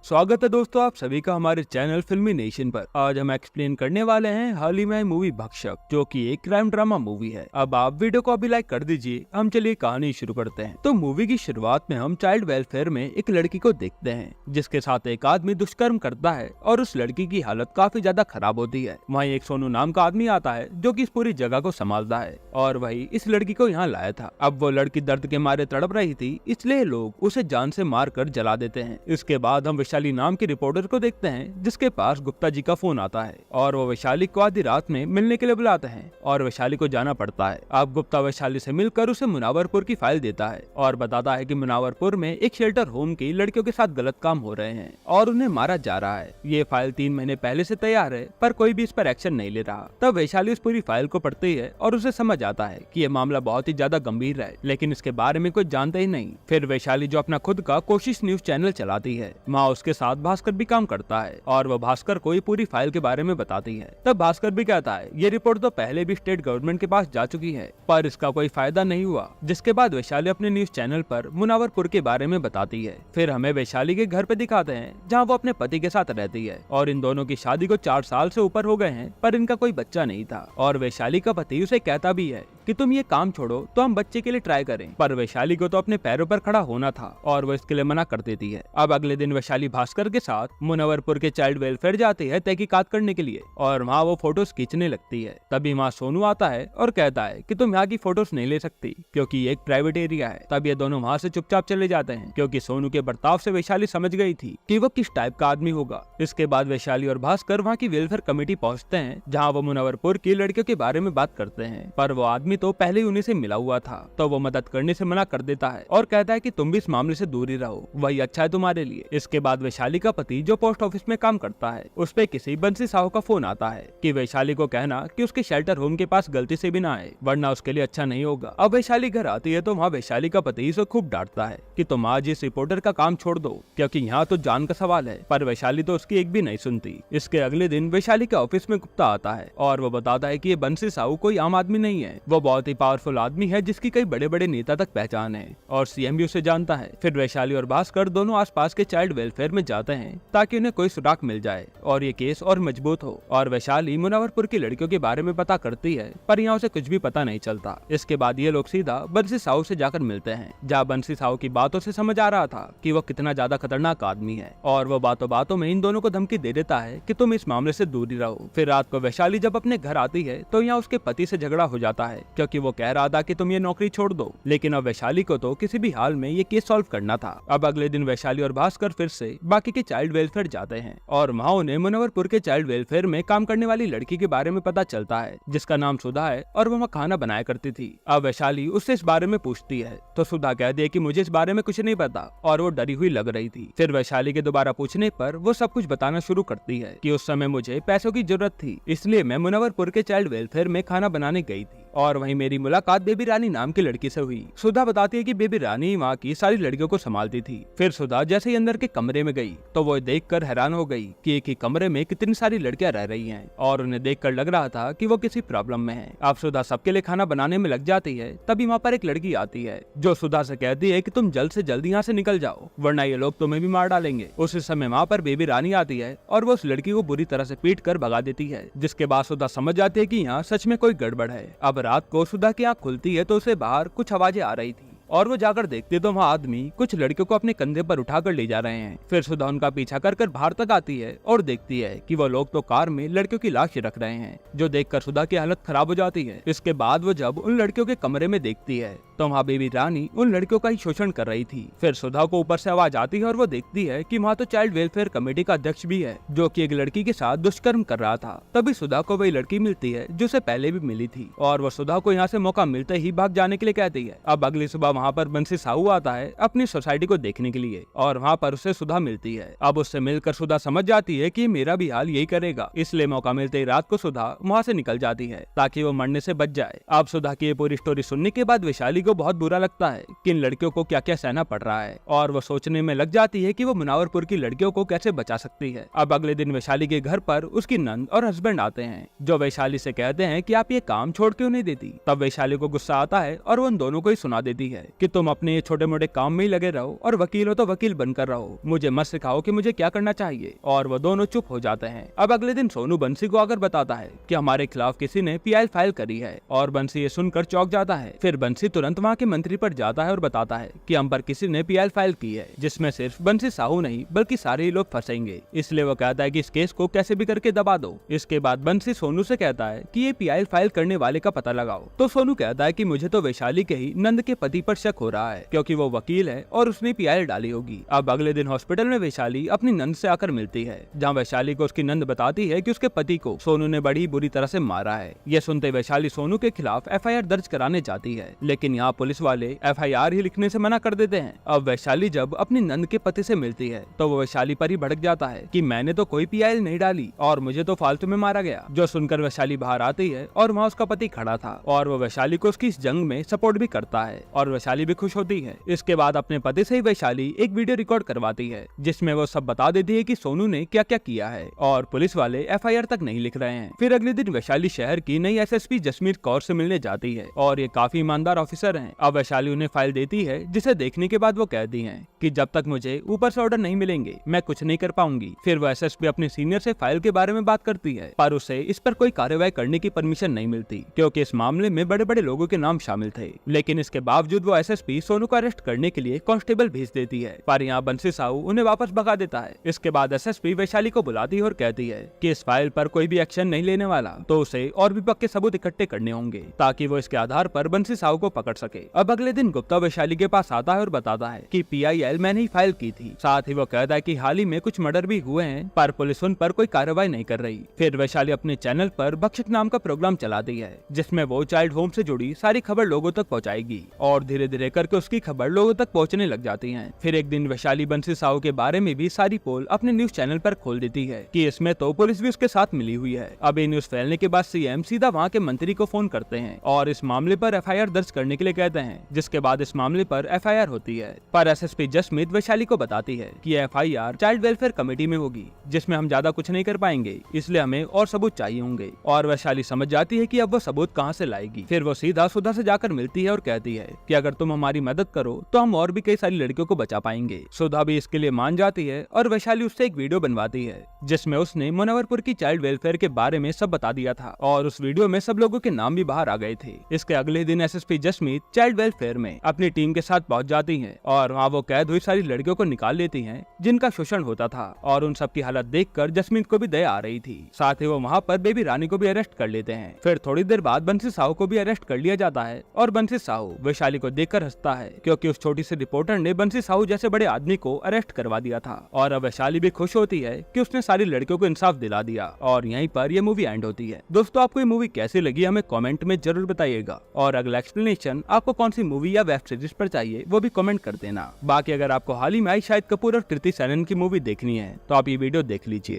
स्वागत है दोस्तों आप सभी का हमारे चैनल फिल्मी नेशन पर। आज हम एक्सप्लेन करने वाले हैं हाल ही में मूवी भक्षक, जो कि एक क्राइम ड्रामा मूवी है। अब आप वीडियो को अभी लाइक कर दीजिए। हम चलिए कहानी शुरू करते हैं। तो मूवी की शुरुआत में हम चाइल्ड वेलफेयर में एक लड़की को देखते हैं जिसके साथ एक आदमी दुष्कर्म करता है और उस लड़की की हालत काफी ज्यादा खराब होती है। वहीं एक सोनू नाम का आदमी आता है जो कि इस पूरी जगह को संभालता है और वही इस लड़की को यहाँ लाया था। अब वो लड़की दर्द के मारे तड़प रही थी, इसलिए लोग उसे जान से मार कर जला देते हैं। इसके बाद हम वैशाली नाम के रिपोर्टर को देखते हैं जिसके पास गुप्ता जी का फोन आता है और वो वैशाली को आधी रात में मिलने के लिए बुलाते हैं और वैशाली को जाना पड़ता है। अब गुप्ता वैशाली से मिलकर उसे मुनावरपुर की फाइल देता है और बताता है कि मुनावरपुर में एक शेल्टर होम की लड़कियों के साथ गलत काम हो रहे हैं और उन्हें मारा जा रहा है। ये फाइल 3 महीने पहले से तैयार है पर कोई भी इस पर एक्शन नहीं ले रहा। तब वैशाली उस पूरी फाइल को पढ़ती है और उसे समझ आता है कि ये मामला बहुत ही ज्यादा गंभीर है, लेकिन इसके बारे में कोई जानता ही नहीं। फिर वैशाली जो अपना खुद का कोशिश न्यूज चैनल चलाती है, वहाँ उसके साथ भास्कर भी काम करता है और वह भास्कर को ये पूरी फाइल के बारे में बताती है। तब भास्कर भी कहता है ये रिपोर्ट तो पहले भी स्टेट गवर्नमेंट के पास जा चुकी है पर इसका कोई फायदा नहीं हुआ। जिसके बाद वैशाली अपने न्यूज चैनल पर मुनावरपुर के बारे में बताती है। फिर हमें वैशाली के घर पे दिखाते हैं जहाँ वो अपने पति के साथ रहती है और इन दोनों की शादी को 4 साल से ऊपर हो गए हैं पर इनका कोई बच्चा नहीं था। और वैशाली का पति उसे कहता भी है कि तुम ये काम छोड़ो तो हम बच्चे के लिए ट्राई करें, पर वैशाली को तो अपने पैरों पर खड़ा होना था और वो इसके लिए मना कर देती है। अब अगले दिन वैशाली भास्कर के साथ मुनावरपुर के चाइल्ड वेलफेयर जाती है तहकीकात करने के लिए और वहाँ वो फोटोज खींचने लगती है। तभी वहाँ सोनू आता है और कहता है कि तुम यहाँ की फोटोज नहीं ले सकती क्योंकि ये एक प्राइवेट एरिया है। तब ये दोनों वहाँ से चुपचाप चले जाते हैं क्योंकि सोनू के बर्ताव से वैशाली समझ गई थी कि वो किस टाइप का आदमी होगा। इसके बाद वैशाली और भास्कर वहाँ की वेलफेयर कमेटी पहुँचते हैं जहाँ वो मुनावरपुर की लड़कियों के बारे में बात करते हैं, पर वो आदमी तो पहले ही उन्हीं से मिला हुआ था तो वो मदद करने से मना कर देता है और कहता है कि तुम भी इस मामले से दूर ही रहो, वही अच्छा है तुम्हारे लिए। इसके बाद वैशाली का पति जो पोस्ट ऑफिस में काम करता है उस पे किसी बंसी साहू का फोन आता है कि वैशाली को कहना कि उसके शेल्टर होम के पास गलती से भी ना आए वरना उसके लिए अच्छा नहीं होगा। अब वैशाली घर आती है तो वहाँ वैशाली का पति इसे खूब डांटता है कि तुम आज इस रिपोर्टर का काम छोड़ दो क्योंकि यहाँ तो जान का सवाल है, पर वैशाली तो उसकी एक भी नहीं सुनती। इसके अगले दिन वैशाली के ऑफिस में गुप्ता आता है और वो बताता है कि ये बंसी साहू कोई आम आदमी नहीं है, वो बहुत ही पावरफुल आदमी है जिसकी कई बड़े बड़े नेता तक पहचान है और सीएम भी उसे जानता है। फिर वैशाली और भास्कर दोनों आसपास के चाइल्ड वेलफेयर में जाते हैं ताकि उन्हें कोई सुराग मिल जाए और ये केस और मजबूत हो। और वैशाली मुनावरपुर की लड़कियों के बारे में पता करती है पर यहाँ उसे कुछ भी पता नहीं चलता। इसके बाद ये लोग सीधा बंसी साहू से जाकर मिलते हैं जहाँ बंसी साहू की बातों से समझ आ रहा था कि वो कितना ज्यादा खतरनाक आदमी है और वो बातों बातों में इन दोनों को धमकी दे देता है कि तुम इस मामले से दूर ही रहो। फिर रात को वैशाली जब अपने घर आती है तो यहाँ उसके पति से झगड़ा हो जाता है क्योंकि वो कह रहा था कि तुम ये नौकरी छोड़ दो, लेकिन अब वैशाली को तो किसी भी हाल में ये केस सॉल्व करना था। अब अगले दिन वैशाली और भास्कर फिर से बाकी के चाइल्ड वेलफेयर जाते हैं और वहाँ उन्हें मुनावरपुर के चाइल्ड वेलफेयर में काम करने वाली लड़की के बारे में पता चलता है जिसका नाम सुधा है और वो वहाँ खाना बनाया करती थी। अब वैशाली उससे इस बारे में पूछती है तो सुधा कहती है कि मुझे इस बारे में कुछ नहीं पता और वो डरी हुई लग रही थी। फिर वैशाली के दोबारा पूछने पर वो सब कुछ बताना शुरू करती है कि उस समय मुझे पैसों की जरूरत थी इसलिए मैं मुनावरपुर के चाइल्ड वेलफेयर में खाना बनाने गई थी और वहीं मेरी मुलाकात बेबी रानी नाम की लड़की से हुई। सुधा बताती है कि बेबी रानी वहाँ की सारी लड़कियों को संभालती थी। फिर सुधा जैसे ही अंदर के कमरे में गई तो वो देखकर हैरान हो गई कि एक ही कमरे में कितनी सारी लड़कियां रह रही हैं और उन्हें देखकर लग रहा था कि वो किसी प्रॉब्लम में है। अब सुधा सबके लिए खाना बनाने में लग जाती है तभी वहाँ पर एक लड़की आती है जो सुधा से कहती है कि तुम जल्द से जल्द यहाँ से निकल जाओ वरना ये लोग तुम्हें भी मार डालेंगे। उसी समय वहाँ पर बेबी रानी आती है और वो उस लड़की को बुरी तरह से पीट कर भगा देती है, जिसके बाद सुधा समझ जाती है कि यहाँ सच में कोई गड़बड़ है। अब रात को सुधा की आँख खुलती है तो उसे बाहर कुछ आवाजें आ रही थी और वो जाकर देखती तो वहाँ आदमी कुछ लड़कियों को अपने कंधे पर उठाकर ले जा रहे हैं। फिर सुधा उनका पीछा कर बाहर तक आती है और देखती है कि वो लोग तो कार में लड़कियों की लाश रख रहे हैं, जो देखकर सुधा की हालत खराब हो जाती है। इसके बाद वो जब उन लड़कियों के कमरे में देखती है तो वहाँ बेबी रानी उन लड़कियों का ही शोषण कर रही थी। फिर सुधा को ऊपर से आवाज आती है और वो देखती है कि वहाँ तो चाइल्ड वेलफेयर कमेटी का अध्यक्ष भी है जो कि एक लड़की के साथ दुष्कर्म कर रहा था। तभी सुधा को वही लड़की मिलती है जो उसे पहले भी मिली थी और वो सुधा को यहाँ से मौका मिलते ही भाग जाने के लिए कहती है। अब अगली सुबह वहाँ पर बंसी साहू आता है अपनी सोसाइटी को देखने के लिए और वहाँ पर उसे सुधा मिलती है। अब उससे मिलकर सुधा समझ जाती है कि मेरा भी हाल यही करेगा, इसलिए मौका मिलते ही रात को सुधा वहाँ से निकल जाती है ताकि वो मरने से बच जाए। अब सुधा की ये पूरी स्टोरी सुनने के बाद वैशाली को बहुत बुरा लगता है कि इन लड़कियों को क्या क्या सहना पड़ रहा है और वो सोचने में लग जाती है कि वो मुनावरपुर की लड़कियों को कैसे बचा सकती है। अब अगले दिन वैशाली के घर पर उसकी नंद और हस्बैंड आते हैं जो वैशाली से कहते हैं कि आप ये काम छोड़ क्यों नहीं देती। तब वैशाली को गुस्सा आता है और वो उन दोनों को ही सुना देती है कि तुम अपने ये छोटे मोटे काम में ही लगे रहो और वकील हो तो वकील बनकर रहो, मुझे मत सिखाओ कि मुझे क्या करना चाहिए। और वो दोनों चुप हो जाते हैं। अब अगले दिन सोनू बंसी को आकर बताता है कि हमारे खिलाफ किसी ने पीआई फाइल करी है और बंसी ये सुनकर चौंक जाता है। फिर बंसी तुरंत वहाँ के मंत्री पर जाता है और बताता है कि हम पर किसी ने पीआई फाइल की है, जिसमें सिर्फ बंसी साहू नहीं बल्कि सारे ही लोग फंसेंगे। इसलिए वो कहता है कि इस केस को कैसे भी करके दबा दो। इसके बाद बंसी सोनू से कहता है कि ये पीआई फाइल करने वाले का पता लगाओ। तो सोनू कहता है कि मुझे तो वैशाली के ही नंद के पति पर शक हो रहा है, क्योंकि वो वकील है और उसने पीआई डाली होगी। अब अगले दिन हॉस्पिटल में वैशाली अपनी नंद से आकर मिलती है, जहाँ वैशाली को उसकी नंद बताती है कि उसके पति को सोनू ने बड़ी बुरी तरह से मारा है। ये सुनते वैशाली सोनू के खिलाफ एफआईआर दर्ज कराने जाती है, लेकिन यहाँ पुलिस वाले एफआईआर ही लिखने से मना कर देते हैं। अब वैशाली जब अपनी नंद के पति से मिलती है तो वो वैशाली पर ही भड़क जाता है कि मैंने तो कोई पीआई नहीं डाली और मुझे तो फालतू में मारा गया। जो सुनकर वैशाली बाहर आती है और वहाँ उसका पति खड़ा था और वो वैशाली को उसकी इस जंग में सपोर्ट भी करता है और वैशाली भी खुश होती है। इसके बाद अपने पति से ही वैशाली एक वीडियो रिकॉर्ड करवाती है, जिसमें वो सब बता देती है कि सोनू ने क्या क्या किया है और पुलिस वाले एफआईआर तक नहीं लिख रहे हैं। फिर अगले दिन वैशाली शहर की नई एसएसपी जसमीत कौर से मिलने जाती है और ये काफी ईमानदार ऑफिसर हैं। अब वैशाली उन्हें फाइल देती है, जिसे देखने के बाद वो कहती हैं कि जब तक मुझे ऊपर से ऑर्डर नहीं मिलेंगे मैं कुछ नहीं कर पाऊंगी। फिर वो एसएसपी अपने सीनियर से फाइल के बारे में बात करती है, पर उसे इस पर कोई कार्रवाई करने की परमिशन नहीं मिलती, क्योंकि इस मामले में बड़े बड़े लोगों के नाम शामिल थे। लेकिन इसके बावजूद वो एसएसपी सोनू को अरेस्ट करने के लिए कांस्टेबल भेज देती है, पर यहाँ बंसी साहू उन्हें वापस भगा देता है। इसके बाद एसएसपी वैशाली को बुलाती है और कहती है कि इस फाइल पर कोई भी एक्शन नहीं लेने वाला, तो उसे और भी पक्के सबूत इकट्ठे करने होंगे ताकि वो इसके आधार पर बंसी साहू को पकड़ सके। अब अगले दिन गुप्ता वैशाली के पास आता है और बताता है कि पीआईएल मैंने ही फाइल की थी। साथ ही वो कहता है कि हाल ही में कुछ मर्डर भी हुए हैं, पर पुलिस उन पर कोई कार्रवाई नहीं कर रही। फिर वैशाली अपने चैनल पर भक्षक नाम का प्रोग्राम चलाती है, जिसमें वो चाइल्ड होम से जुड़ी सारी खबर लोगों तक पहुंचाएगी और धीरे धीरे करके उसकी खबर लोगों तक पहुंचने लग जाती है। फिर एक दिन वैशाली बंसी साहू के बारे में भी सारी पोल अपने न्यूज चैनल पर खोल देती है कि इसमें तो पुलिस भी उसके साथ मिली हुई है। अब ये न्यूज फैलने के बाद सीएम सीधा वहाँ के मंत्री को फोन करते हैं और इस मामले पर एफआईआर दर्ज करने के लिए कहते हैं, जिसके बाद इस मामले पर एफआईआर होती है। पर एसएसपी जसमीत वैशाली को बताती है कि एफआईआर चाइल्ड वेलफेयर कमेटी में होगी, जिसमें हम ज्यादा कुछ नहीं कर पाएंगे, इसलिए हमें और सबूत चाहिए होंगे। और वैशाली समझ जाती है कि अब वो सबूत कहाँ से लाएगी। फिर वो सीधा सुधा से जाकर मिलती है और कहती है कि अगर तुम हमारी मदद करो तो हम और भी कई सारी लड़कियों को बचा पाएंगे। सुधा भी इसके लिए मान जाती है और वैशाली उससे एक वीडियो बनवाती है, जिसमें उसने मुनव्वरपुर की चाइल्ड वेलफेयर के बारे में सब बता दिया था और उस वीडियो में सब लोगों के नाम भी बाहर आ गए थे। इसके अगले दिन एसएसपी जसमीत चाइल्ड वेलफेयर में अपनी टीम के साथ पहुंच जाती हैं और वहाँ वो कैद हुई सारी लड़कियों को निकाल लेती हैं जिनका शोषण होता था, और उन सब की हालत देखकर जसमीत को भी दया आ रही थी। साथ ही वो वहाँ पर बेबी रानी को भी अरेस्ट कर लेते हैं। फिर थोड़ी देर बाद बंसी साहू को भी अरेस्ट कर लिया जाता है और बंसी साहू वैशाली को देखकर हंसता है, क्योंकि उस छोटी सी रिपोर्टर ने बंसी साहू जैसे बड़े आदमी को अरेस्ट करवा दिया था। और अब वैशाली भी खुश होती है कि उसने सारी लड़कियों को इंसाफ दिला दिया और यहीं पर ये मूवी एंड होती है। दोस्तों, आपको ये मूवी कैसी लगी हमें कमेंट में जरूर बताइएगा, और अगला एक्सप्लेनेशन आपको कौन सी मूवी या वेब सीरीज पर चाहिए वो भी कमेंट कर देना। बाकी अगर आपको हाल ही में आई शाहिद कपूर और कृति सैनन की मूवी देखनी है तो आप ये वीडियो देख लीजिए।